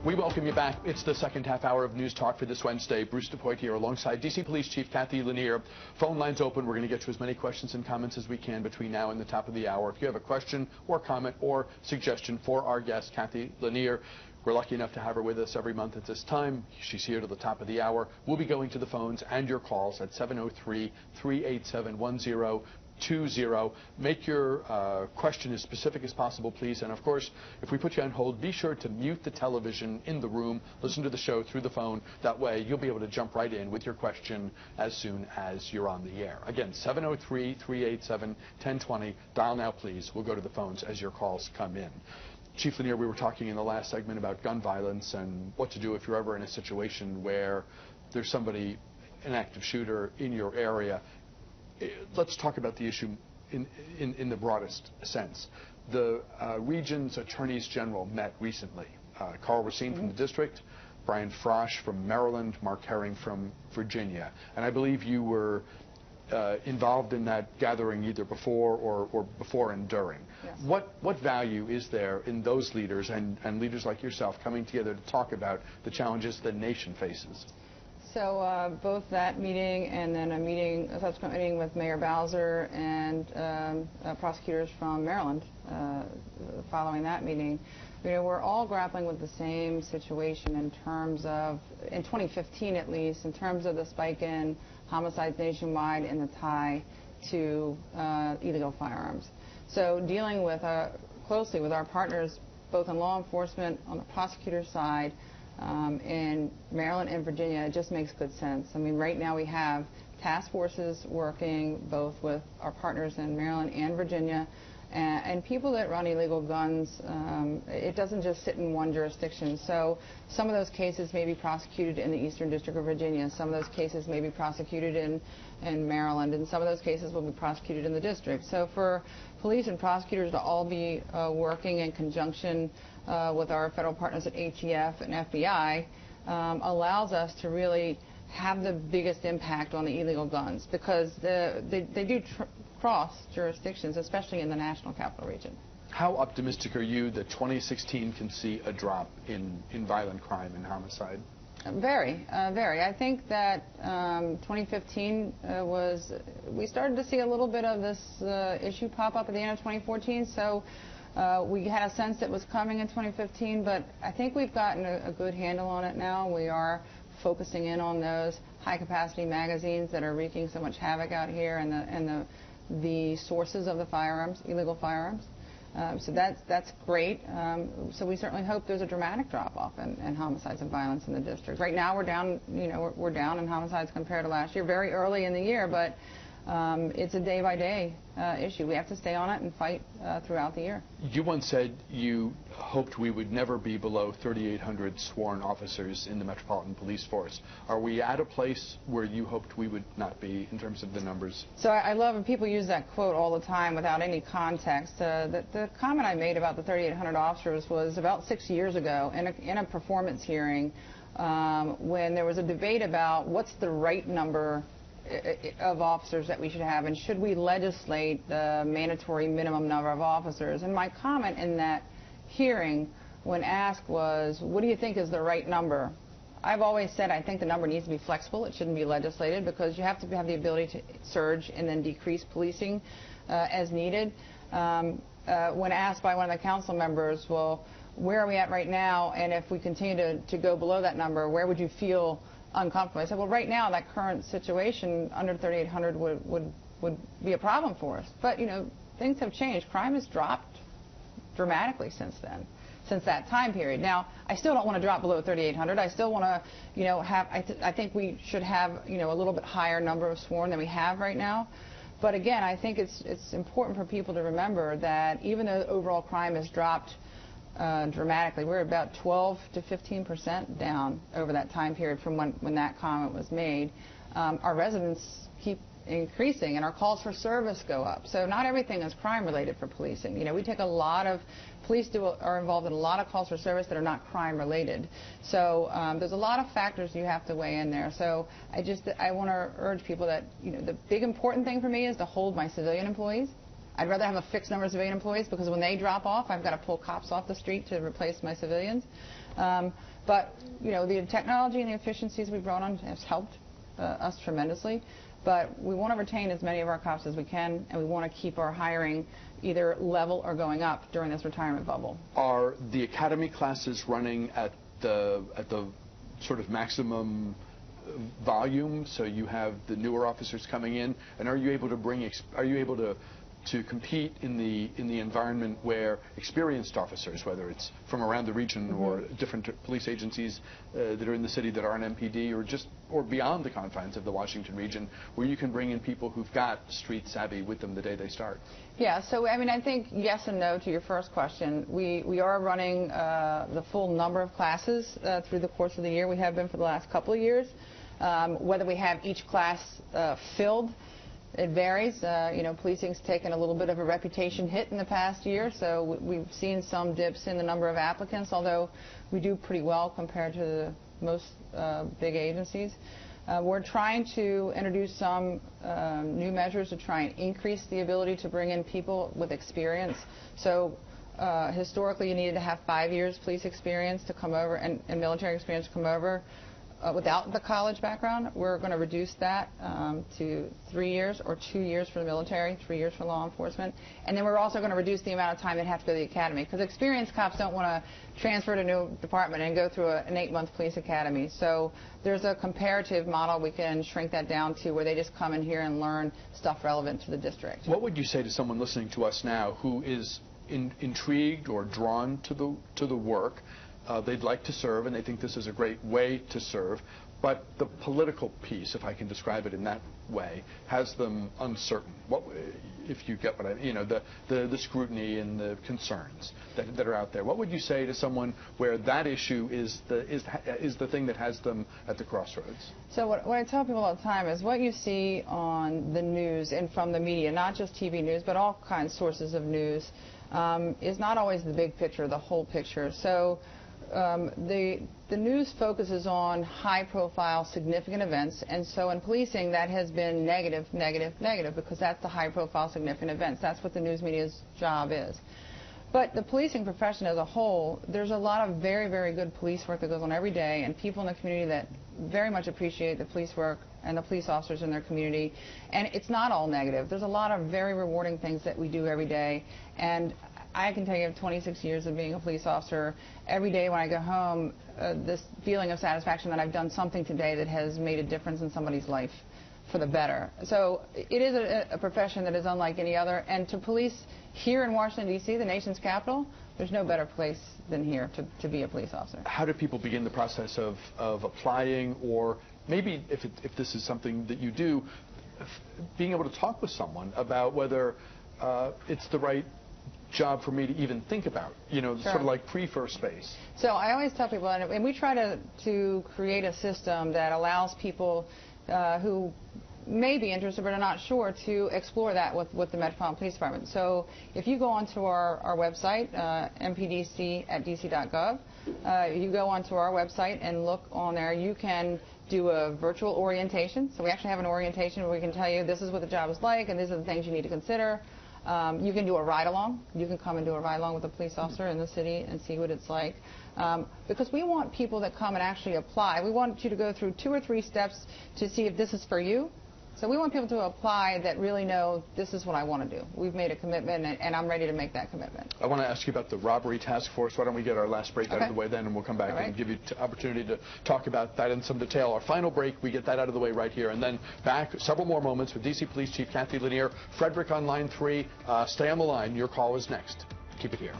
We welcome you back. It's the second half hour of News Talk for this Wednesday. Bruce DePoit here alongside D.C. Police Chief Kathy Lanier. Phone lines open. We're going to get to as many questions and comments as we can between now and the top of the hour. If you have a question or comment or suggestion for our guest, Kathy Lanier, we're lucky enough to have her with us every month at this time. She's here to the top of the hour. We'll be going to the phones and your calls at 703-387-1020. Make your question as specific as possible, please. And of course, if we put you on hold, be sure to mute the television in the room. Listen to the show through the phone. That way, you'll be able to jump right in with your question as soon as you're on the air. Again, 703-387-1020. Dial now, please. We'll go to the phones as your calls come in. Chief Lanier, we were talking in the last segment about gun violence and what to do if you're ever in a situation where there's somebody, an active shooter, in your area. Let's talk about the issue in the broadest sense. The region's attorneys general met recently. Carl Racine from the district, Brian Frosch from Maryland, Mark Herring from Virginia. And I believe you were involved in that gathering either before or before and during. Yes. What value is there in those leaders and leaders like yourself coming together to talk about the challenges the nation faces? So both that meeting and then a subsequent meeting with Mayor Bowser and prosecutors from Maryland following that meeting, we're all grappling with the same situation in terms of, in 2015 at least, in terms of the spike in homicides nationwide and the tie to illegal firearms. So dealing with closely with our partners, both in law enforcement on the prosecutor side, in Maryland and Virginia, it just makes good sense. I mean, right now we have task forces working both with our partners in Maryland and Virginia, and people that run illegal guns, it doesn't just sit in one jurisdiction. So some of those cases may be prosecuted in the Eastern District of Virginia, some of those cases may be prosecuted in Maryland, and some of those cases will be prosecuted in the district. So for police and prosecutors to all be working in conjunction with our federal partners at ATF and FBI allows us to really have the biggest impact on the illegal guns, because they do cross jurisdictions, especially in the national capital region. How optimistic are you that 2016 can see a drop in violent crime and homicide? Very, very. I think that 2015 we started to see a little bit of this issue pop up at the end of 2014, so we had a sense it was coming in 2015, but I think we've gotten a good handle on it now. We are focusing in on those high-capacity magazines that are wreaking so much havoc out here, and the sources of the firearms, illegal firearms. So that's great. So we certainly hope there's a dramatic drop-off in homicides and violence in the district. Right now we're down, we're down in homicides compared to last year, very early in the year, but it's a day-by-day issue. We have to stay on it and fight throughout the year. You once said you hoped we would never be below 3,800 sworn officers in the Metropolitan Police Force. Are we at a place where you hoped we would not be in terms of the numbers? So I love when people use that quote all the time without any context. The comment I made about the 3,800 officers was about 6 years ago in a performance hearing when there was a debate about what's the right number of officers that we should have, and should we legislate the mandatory minimum number of officers. And my comment in that hearing when asked was, what do you think is the right number? I've always said I think the number needs to be flexible. It shouldn't be legislated, because you have to have the ability to surge and then decrease policing as needed. When asked by one of the council members, well, where are we at right now, and if we continue to go below that number, where would you feel uncomfortable? I said, well, right now, that current situation, under 3,800 would be a problem for us. But, things have changed. Crime has dropped dramatically since then, since that time period. Now, I still don't want to drop below 3,800. I still want to, I think we should have, a little bit higher number of sworn than we have right now. But again, I think it's important for people to remember that even though overall crime has dropped dramatically, we're about 12 to 15% down over that time period from when that comment was made. Our residents keep increasing, and our calls for service go up. So not everything is crime related for policing. We take a lot of police are involved in a lot of calls for service that are not crime related. So there's a lot of factors you have to weigh in there. So I want to urge people that the big important thing for me is to hold my civilian employees. I'd rather have a fixed number of civilian employees because when they drop off, I've got to pull cops off the street to replace my civilians. But the technology and the efficiencies we brought on has helped us tremendously. But we want to retain as many of our cops as we can, and we want to keep our hiring either level or going up during this retirement bubble. Are the academy classes running at the sort of maximum volume, so you have the newer officers coming in, and are you able to compete in the environment where experienced officers, whether it's from around the region or different police agencies that are in the city that aren't MPD, or beyond the confines of the Washington region, where you can bring in people who've got street savvy with them the day they start? Yeah, so I mean, I think yes and no to your first question. We are running the full number of classes through the course of the year. We have been for the last couple of years. Whether we have each class filled, it varies. Policing's taken a little bit of a reputation hit in the past year, so we've seen some dips in the number of applicants, although we do pretty well compared to most big agencies. We're trying to introduce some new measures to try and increase the ability to bring in people with experience. So historically, you needed to have 5 years police experience to come over and military experience to come over. Without the college background, we're going to reduce that to 3 years or 2 years for the military, 3 years for law enforcement. And then we're also going to reduce the amount of time they'd have to go to the academy, because experienced cops don't want to transfer to a new department and go through an 8-month police academy. So there's a comparative model we can shrink that down to, where they just come in here and learn stuff relevant to the district. What would you say to someone listening to us now who is intrigued or drawn to the work? They'd like to serve, and they think this is a great way to serve, but the political piece, if I can describe it in that way, has them uncertain. What, if you get what the scrutiny and the concerns that are out there? What would you say to someone where that issue is the thing that has them at the crossroads? So what I tell people all the time is what you see on the news and from the media, not just TV news, but all kinds of sources of news, is not always the big picture, the whole picture. So the news focuses on high-profile, significant events, and so in policing, that has been negative, negative, negative, because that's the high-profile, significant events. That's what the news media's job is. But the policing profession as a whole, there's a lot of very, very good police work that goes on every day, and people in the community that very much appreciate the police work and the police officers in their community. And it's not all negative. There's a lot of very rewarding things that we do every day. And I can tell you, 26 years of being a police officer, every day when I go home, this feeling of satisfaction that I've done something today that has made a difference in somebody's life for the better. So it is a profession that is unlike any other. And to police here in Washington, D.C., the nation's capital, there's no better place than here to be a police officer. How do people begin the process of applying, or maybe if this is something that you do, being able to talk with someone about whether it's the right job for me to even think about, sure, sort of like pre-first base? So I always tell people, and we try to create a system that allows people who may be interested but are not sure to explore that with the Metropolitan Police Department. So if you go onto our website, mpdc@dc.gov, you go onto our website and look on there, you can do a virtual orientation. So we actually have an orientation where we can tell you this is what the job is like and these are the things you need to consider. You can do a ride-along. You can come and do a ride-along with a police officer in the city and see what it's like. Because we want people that come and actually apply. We want you to go through 2 or 3 steps to see if this is for you. So we want people to apply that really know this is what I want to do. We've made a commitment, and I'm ready to make that commitment. I want to ask you about the robbery task force. Why don't we get our last break out of the way then, and we'll come back and give you the opportunity to talk about that in some detail. Our final break, we get that out of the way right here, and then back several more moments with D.C. Police Chief Kathy Lanier. Frederick on line 3. Stay on the line. Your call is next. Keep it here.